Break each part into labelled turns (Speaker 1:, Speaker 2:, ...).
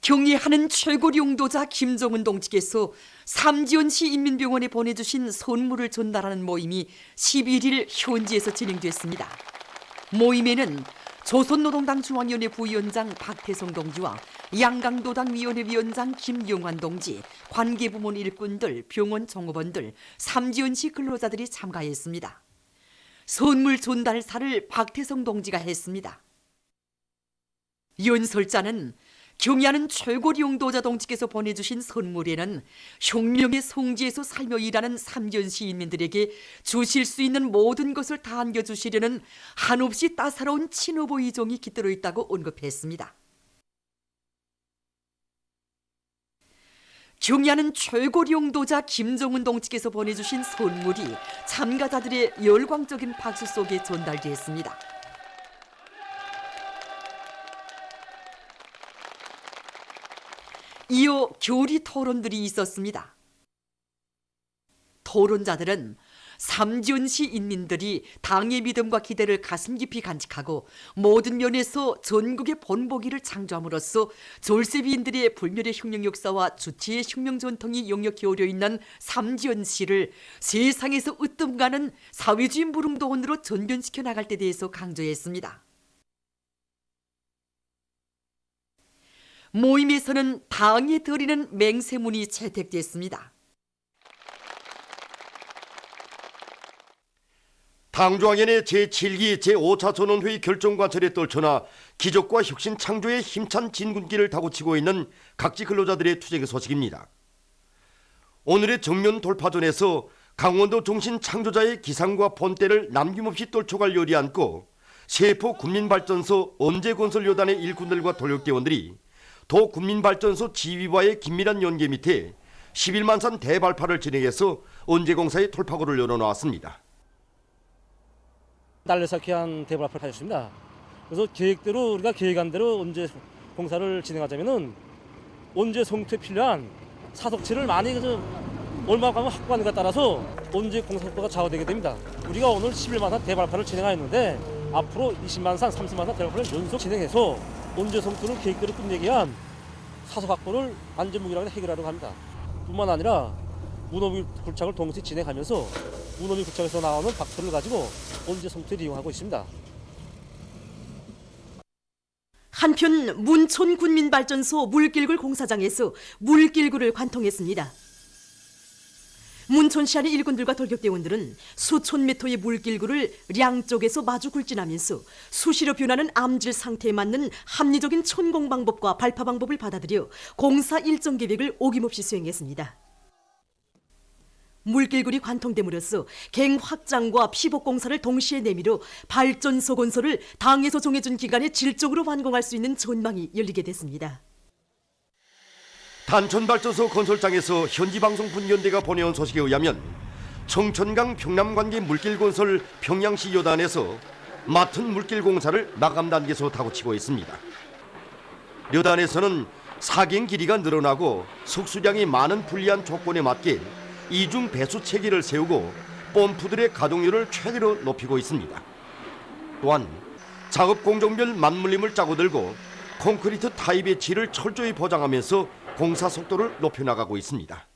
Speaker 1: 경애하는 최고 용도자 김정은 동지께서 삼지연시 인민병원에 보내주신 선물을 전달하는 모임이 11일 현지에서 진행됐습니다. 모임에는 조선노동당 중앙위원회 부위원장 박태성 동지와 양강도당위원회 위원장 김영환 동지, 관계부문 일꾼들, 병원 종업원들, 삼지연시 근로자들이 참가했습니다. 선물 전달사를 박태성 동지가 했습니다. 연설자는 경애하는 최고 용도자 동지께서 보내주신 선물에는 혁명의 성지에서 살며 일하는 삼지연시 인민들에게 주실 수 있는 모든 것을 다 안겨주시려는 한없이 따사로운 친어버 이종이 깃들어 있다고 언급했습니다. 경애하는 최고 용도자 김정은 동지께서 보내주신 선물이 참가자들의 열광적인 박수 속에 전달됐습니다. 이어 교리 토론들이 있었습니다. 토론자들은 삼지연시 인민들이 당의 믿음과 기대를 가슴 깊이 간직하고 모든 면에서 전국의 본보기를 창조함으로써 졸세비인들의 불멸의 혁명 역사와 주치의 혁명 전통이 역력히 어려 있는 삼지연시를 세상에서 으뜸가는 사회주의 무릉도원으로 전변시켜 나갈 때 대해서 강조했습니다. 모임에서는 당에 드리는 맹세문이 채택됐습니다.
Speaker 2: 당중앙위원회 제7기 제5차 전원회의 결정관철에 떨쳐나 기적과 혁신 창조의 힘찬 진군기를 다구치고 있는 각지 근로자들의 투쟁의 소식입니다. 오늘의 정면 돌파전에서 강원도 종신 창조자의 기상과 본때를 남김없이 떨쳐갈 열이 안고 세포 군민발전소 언제건설요단의 일꾼들과 돌력대원들이 도 군민발전소 지휘와의 긴밀한 연계 밑에 11만산 대발파를 진행해서 언제공사의 돌파구를 열어놓았습니다.
Speaker 3: 날래사키한 대발파를 가졌습니다. 그래서 계획대로 우리가 계획한 대로 언제공사를 진행하자면은 언제성투에 필요한 사석체를 많이 얼마만큼 확보하는가에 따라서 언제공사 속도가 좌우되게 됩니다. 우리가 오늘 11만산 대발파를 진행하였는데 앞으로 20만산, 30만산 대발파를 연속 진행해서 언제성투를 계획대로 끝내기 위한 사석 확보를 안전무기력을 해결하려고 합니다. 뿐만 아니라 문어미 굴착을 동시에 진행하면서 문어미 굴착에서 나오는 박토를 가지고 언제성투를 이용하고 있습니다.
Speaker 1: 한편 문촌 군민발전소 물길굴 공사장에서 물길굴을 관통했습니다. 문촌시 안의 일꾼들과 돌격대원들은 수천 미터의 물길구를 양쪽에서 마주 굴진하면서 수시로 변하는 암질 상태에 맞는 합리적인 천공 방법과 발파 방법을 받아들여 공사 일정 계획을 어김없이 수행했습니다. 물길굴이 관통됨으로써 갱 확장과 피복 공사를 동시에 내밀어 발전소 건설을 당에서 정해준 기간에 질적으로 완공할 수 있는 전망이 열리게 됐습니다.
Speaker 2: 단천발전소 건설장에서 현지방송분연대가 보내온 소식에 의하면 청천강 평남관계 물길건설 평양시 요단에서 맡은 물길공사를 마감 단계에서 다구치고 있습니다. 요단에서는 사갱 길이가 늘어나고 속수량이 많은 불리한 조건에 맞게 이중 배수 체계를 세우고 펌프들의 가동률을 최대로 높이고 있습니다. 또한 작업 공정별 맞물림을 짜고 들고 콘크리트 타입의 질을 철저히 보장하면서 공사 속도를 높여나가고 있습니다.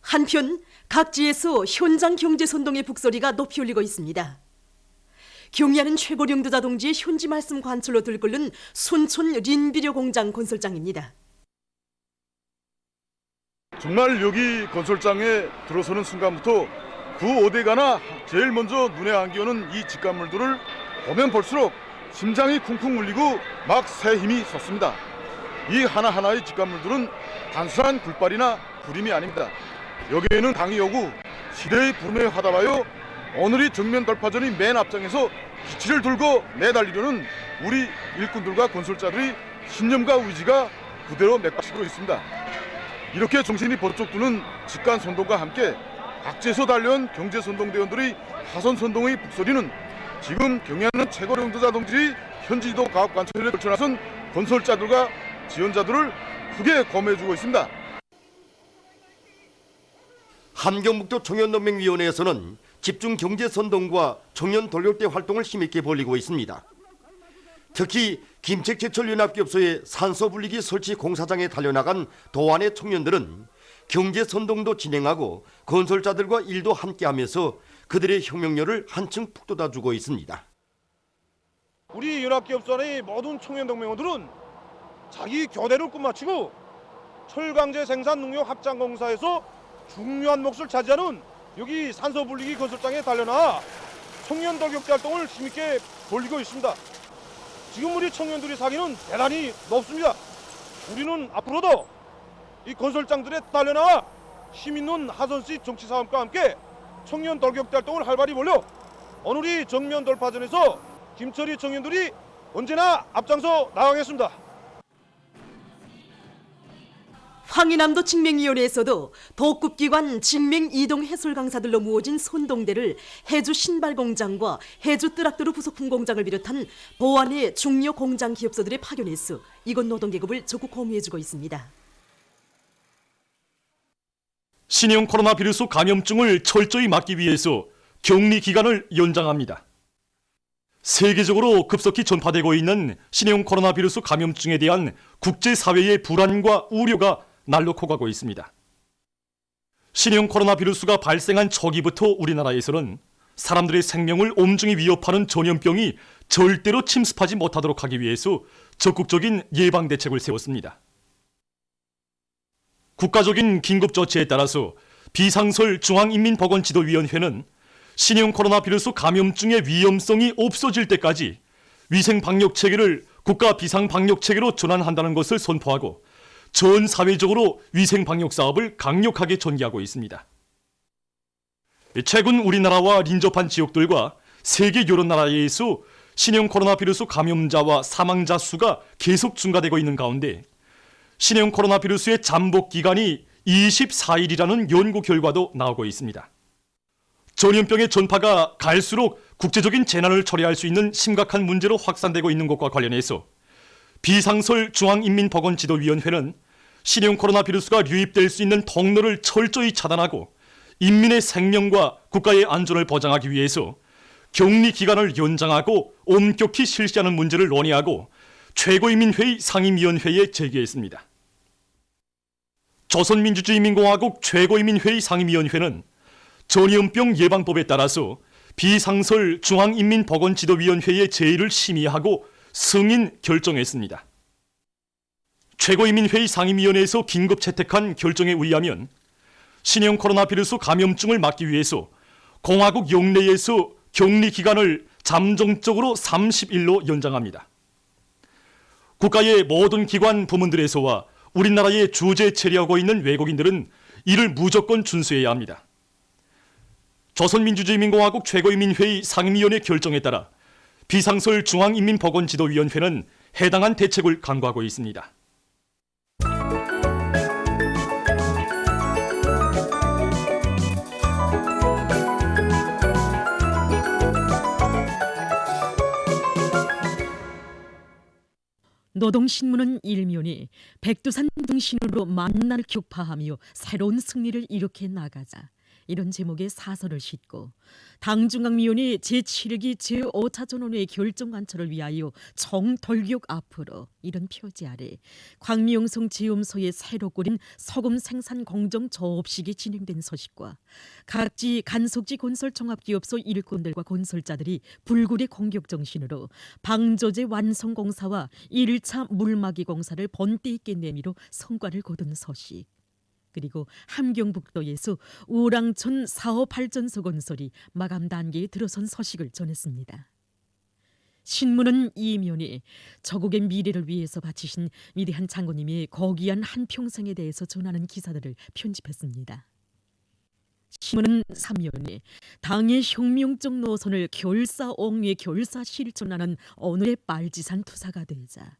Speaker 1: 한편 각지에서 현장 경제 선동의 북소리가 높이 울리고 있습니다. 경애하는 최고 용도자 동지의 현지 말씀 관철로 들끓는 순촌 린비료 공장 건설장입니다.
Speaker 4: 정말 여기 건설장에 들어서는 순간부터 그 어디가나 제일 먼저 눈에 안기오는 이 직감물들을 보면 볼수록 심장이 쿵쿵 울리고 막 새 힘이 솟습니다. 이 하나하나의 직감물들은 단순한 굴발이나 구림이 아닙니다. 여기에는 당이 오고 시대의 부름에 화답하여 오늘이 정면 돌파전의 맨 앞장에서 기치를 들고 내달리려는 우리 일꾼들과 건설자들의 신념과 의지가 그대로 맥박치고 있습니다. 이렇게 정신이 번쩍 드는 직관선동과 함께 각지에서 달려온 경제선동대원들의 화선선동의 북소리는 지금 경애하는 최고 용도자 동지의 현지지도 가업관철에 걸쳐나선 건설자들과 지원자들을 크게 고무해주고 있습니다.
Speaker 2: 함경북도 청년연맹위원회에서는 집중 경제선동과 청년 돌격대 활동을 힘있게 벌이고 있습니다. 특히 김책제철연합기업소의 산소분리기 설치 공사장에 달려나간 도안의 청년들은 경제 선동도 진행하고 건설자들과 일도 함께하면서 그들의 혁명력을 한층 북돋아주고 있습니다.
Speaker 5: 우리 연합기업소의 모든 청년동맹원들은 자기 교대를 꿈마치고 철강제 생산 능력 확장 공사에서 중요한 몫을 차지하는 여기 산소분리기 건설장에 달려나 청년 돌격대 활동을 힘있게 벌이고 있습니다. 지금 우리 청년들의 사기는 대단히 높습니다. 우리는 앞으로도 이 건설장들에 달려나와 힘있는 하선씨 정치사업과 함께 청년 돌격대 활동을 활발히 벌여 오늘이 정면 돌파전에서 김철희 청년들이 언제나 앞장서 나가겠습니다.
Speaker 1: 황희남도 직맹위원회에서도 독급기관 직맹이동 해솔 강사들로 모어진 손동대를 해주 신발공장과 해주 뜨락도르 부속품 공장을 비롯한 보안의 중요 공장 기업소들에 파견해서 이곳 노동계급을 적극 호무해주고 있습니다.
Speaker 6: 신형 코로나 비루스 감염증을 철저히 막기 위해서 격리 기간을 연장합니다. 세계적으로 급속히 전파되고 있는 신형 코로나 비루스 감염증에 대한 국제사회의 불안과 우려가 날로 커가고 있습니다. 신형 코로나 비루스가 발생한 초기부터 우리나라에서는 사람들의 생명을 엄중히 위협하는 전염병이 절대로 침습하지 못하도록 하기 위해서 적극적인 예방 대책을 세웠습니다. 국가적인 긴급조치에 따라서 비상설 중앙인민보건지도위원회는 신형 코로나 비루스 감염증의 위험성이 없어질 때까지 위생 방역 체계를 국가 비상 방역 체계로 전환한다는 것을 선포하고 전 사회적으로 위생 방역 사업을 강력하게 전개하고 있습니다. 최근 우리나라와邻접한 지역들과 세계 여러 나라에서 신형 코로나 비루스 감염자와 사망자 수가 계속 증가되고 있는 가운데 신형 코로나 비루스의 잠복 기간이 24일이라는 연구 결과도 나오고 있습니다. 전염병의 전파가 갈수록 국제적인 재난을 초래할 수 있는 심각한 문제로 확산되고 있는 것과 관련해서 비상설 중앙인민보건지도위원회는 신형 코로나 비루스가 유입될 수 있는 통로를 철저히 차단하고 인민의 생명과 국가의 안전을 보장하기 위해서 격리 기간을 연장하고 엄격히 실시하는 문제를 논의하고 최고인민회의 상임위원회에 제기했습니다. 조선민주주의인민공화국 최고인민회의 상임위원회는 전염병 예방법에 따라서 비상설 중앙인민보건지도위원회의 제의를 심의하고 승인 결정했습니다. 최고인민회의 상임위원회에서 긴급 채택한 결정에 의하면 신형 코로나 비루스 감염증을 막기 위해서 공화국 영내에서 격리 기간을 잠정적으로 30일로 연장합니다. 국가의 모든 기관 부문들에서와 우리나라에 주재 체류하고 있는 외국인들은 이를 무조건 준수해야 합니다. 조선민주주의인민공화국 최고인민회의 상임위원회 결정에 따라 비상설 중앙인민보건지도위원회는 해당한 대책을 강구하고 있습니다.
Speaker 1: 노동신문은 일면이 백두산 등신으로 만날 격파하며 새로운 승리를 일으켜 나가자 이런 제목의 사설을 싣고 당중앙위원회 제7기 제5차 전원회 결정 관철을 위하여 총돌격 앞으로 이런 표지 아래 광미영성 제염소에 새로 꾸린 소금 생산 공정 조업식이 진행된 소식과 각지 간속지 건설종합기업소 일꾼들과 건설자들이 불굴의 공격 정신으로 방조제 완성 공사와 1차 물막이 공사를 본때 있게 내미로 성과를 거둔 소식, 그리고 함경북도에서 우랑천 사업 발전소 건설이 마감 단계에 들어선 소식을 전했습니다. 신문은 이면에 저국의 미래를 위해서 바치신 위대한 장군님의 고귀한 한평생에 대해서 전하는 기사들을 편집했습니다. 신문은 3면에 당의 혁명적 노선을 결사옹에 결사 실천하는 오늘의 빨지산 투사가 되자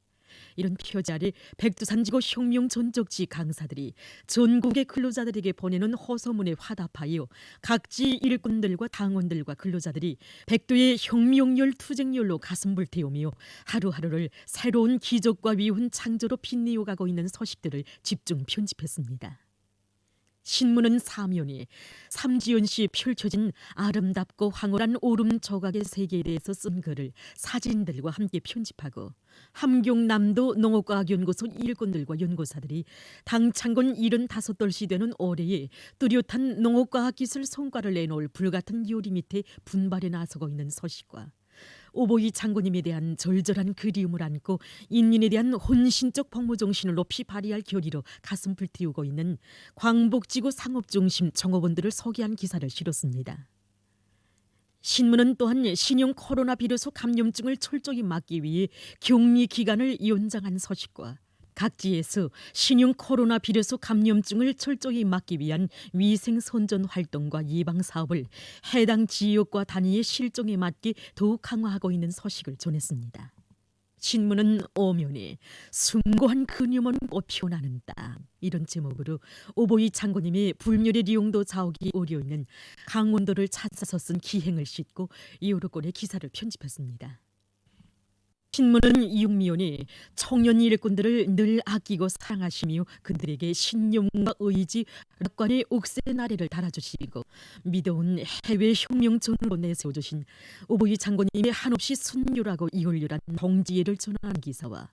Speaker 1: 이런 표지 아래 백두산지구 혁명 전적지 강사들이 전국의 근로자들에게 보내는 호소문에 화답하여 각지 일꾼들과 당원들과 근로자들이 백두의 혁명열 투쟁열로 가슴 불태우며 하루하루를 새로운 기적과 위훈 창조로 빛내어가고 있는 소식들을 집중 편집했습니다.
Speaker 7: 신문은 사면에 삼지연시에 펼쳐진 아름답고 황홀한 오름 조각의 세계에 대해서 쓴 글을 사진들과 함께 편집하고 함경남도 농업과학연구소 일꾼들과 연구사들이 당창건 75돌시 되는 올해에 뚜렷한 농업과학기술 성과를 내놓을 불같은 요리 밑에 분발해 나서고 있는 서식과 오보이 장군님에 대한 절절한 그리움을 안고 인민에 대한 혼신적 복무정신을 높이 발휘할 결의로 가슴 불태우고 있는 광복지구 상업중심 정업원들을 소개한 기사를 실었습니다. 신문은 또한 신형 코로나 비루스 감염증을 철저히 막기 위해 격리 기간을 연장한 소식과 각지에서 신형 코로나 비루스 감염증을 철저히 막기 위한 위생 선전 활동과 예방 사업을 해당 지역과 단위의 실정에 맞게 더욱 강화하고 있는 소식을 전했습니다. 신문은 오면에 숭고한 근염은 못 피어나는 땅 이런 제목으로 오보이 장군님의 불멸의 리용도 자옥이 오려 있는 강원도를 찾아서 쓴 기행을 싣고 여러 건의 기사를 편집했습니다. 신문은 이육미원이 청년 일꾼들을 늘 아끼고 사랑하시며 그들에게 신념과 의지, 낙관의 옥새 나래를 달아주시고 믿어온 해외 혁명전으로 내세워주신 오보이 장군님의 한없이 순결하고 이율렬한 동지애를 전하는 기사와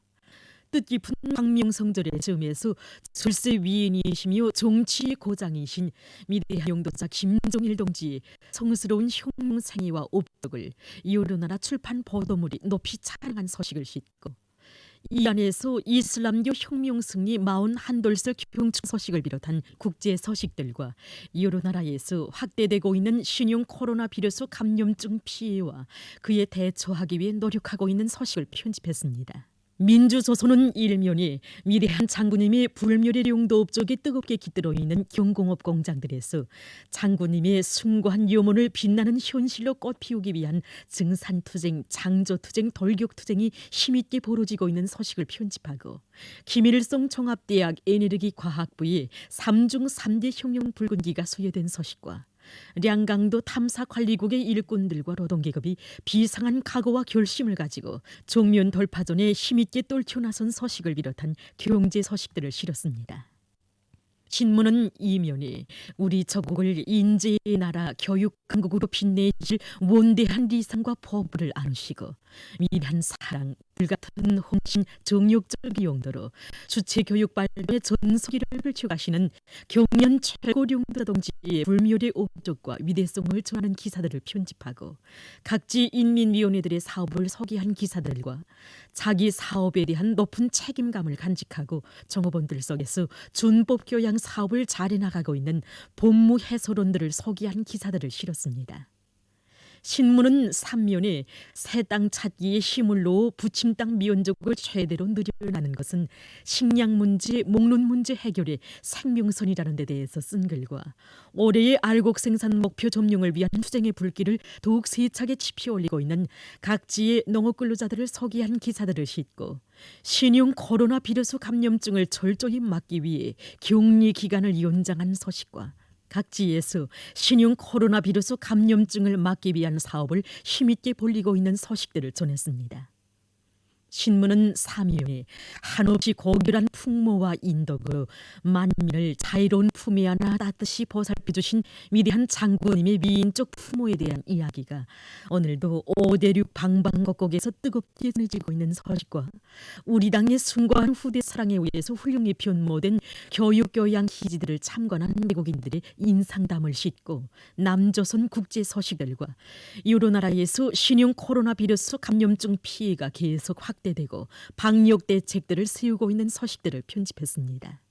Speaker 7: 뜻깊은 광명성절의 점에서 출세 위인이시며 정치의 고장이신 미대한 영도자 김종일 동지의 성스러운 혁명생애와 업적을 여러 나라 출판 보도물이 높이 자랑한 소식을 싣고 이 안에서 이슬람교 혁명 승리 41돌설 경축 소식을 비롯한 국제 소식들과 여러 나라에서 확대되고 있는 신형 코로나 비루스 감염증 피해와 그에 대처하기 위해 노력하고 있는 소식을 편집했습니다. 민주조선은 일면이 위대한 장군님의 불멸의 용도 업적이 뜨겁게 깃들어 있는 경공업 공장들에서 장군님의 숭고한 요문을 빛나는 현실로 꽃피우기 위한 증산투쟁, 장조투쟁, 돌격투쟁이 힘있게 벌어지고 있는 소식을 편집하고 김일성 종합대학 에너지과학부에 3중 3대 혁명 붉은기가 수여된 소식과 량강도 탐사관리국의 일꾼들과 노동계급이 비상한 각오와 결심을 가지고 정면 돌파전에 힘있게 똘쳐 나선 소식을 비롯한 경제 소식들을 실었습니다. 신문은 이면에 우리 저국을 인재의 나라 교육 강국으로 빛내실 원대한 리상과 포부를 안으시고 위대한 사랑, 불같은 혼신, 정욕적 용도로 주체 교육 발전의 전소기를 펼쳐가시는 경연 최고령도 동지의 불멸의 업적과 위대성을 전하는 기사들을 편집하고 각지 인민위원회들의 사업을 소개한 기사들과 자기 사업에 대한 높은 책임감을 간직하고 정업원들 속에서 준법 교양 사업을 잘해 나가고 있는 본무 해설원들을 소개한 기사들을 실었습니다. 신문은 3면에 새 땅 찾기에 힘을 놓어 부침 땅 미원족을 최대로 늘려나는 것은 식량 문제, 목론 문제 해결의 생명선이라는 데 대해서 쓴 글과 올해의 알곡 생산 목표 점령을 위한 투쟁의 불길을 더욱 세차게 지펴 올리고 있는 각지의 농업 근로자들을 소개한 기사들을 싣고 신형 코로나 비루스 감염증을 철저히 막기 위해 격리 기간을 연장한 소식과 각지에서 신형 코로나 비루스 감염증을 막기 위한 사업을 힘있게 벌이고 있는 소식들을 전했습니다. 신문은 사면에 한없이 고결한 풍모와 인덕으로 만민을 자유로운 품에 안아 따뜻이 보살펴주신 위대한 장군님의 미인적 풍모에 대한 이야기가 오늘도 오대륙 방방곡곡에서 뜨겁게 전해지고 있는 소식과 우리 당의 숭고한 후대 사랑에 의해서 훌륭히 변모된 교육교양 기지들을 참관한 외국인들의 인상담을 싣고 남조선 국제 소식들과 여러 나라에서 신형 코로나 비루스 감염증 피해가 계속 확대되고 방역 대책들을 세우고 있는 소식들을 편집했습니다.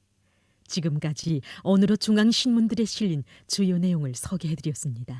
Speaker 7: 지금까지 오늘의 중앙신문들에 실린 주요 내용을 소개해드렸습니다.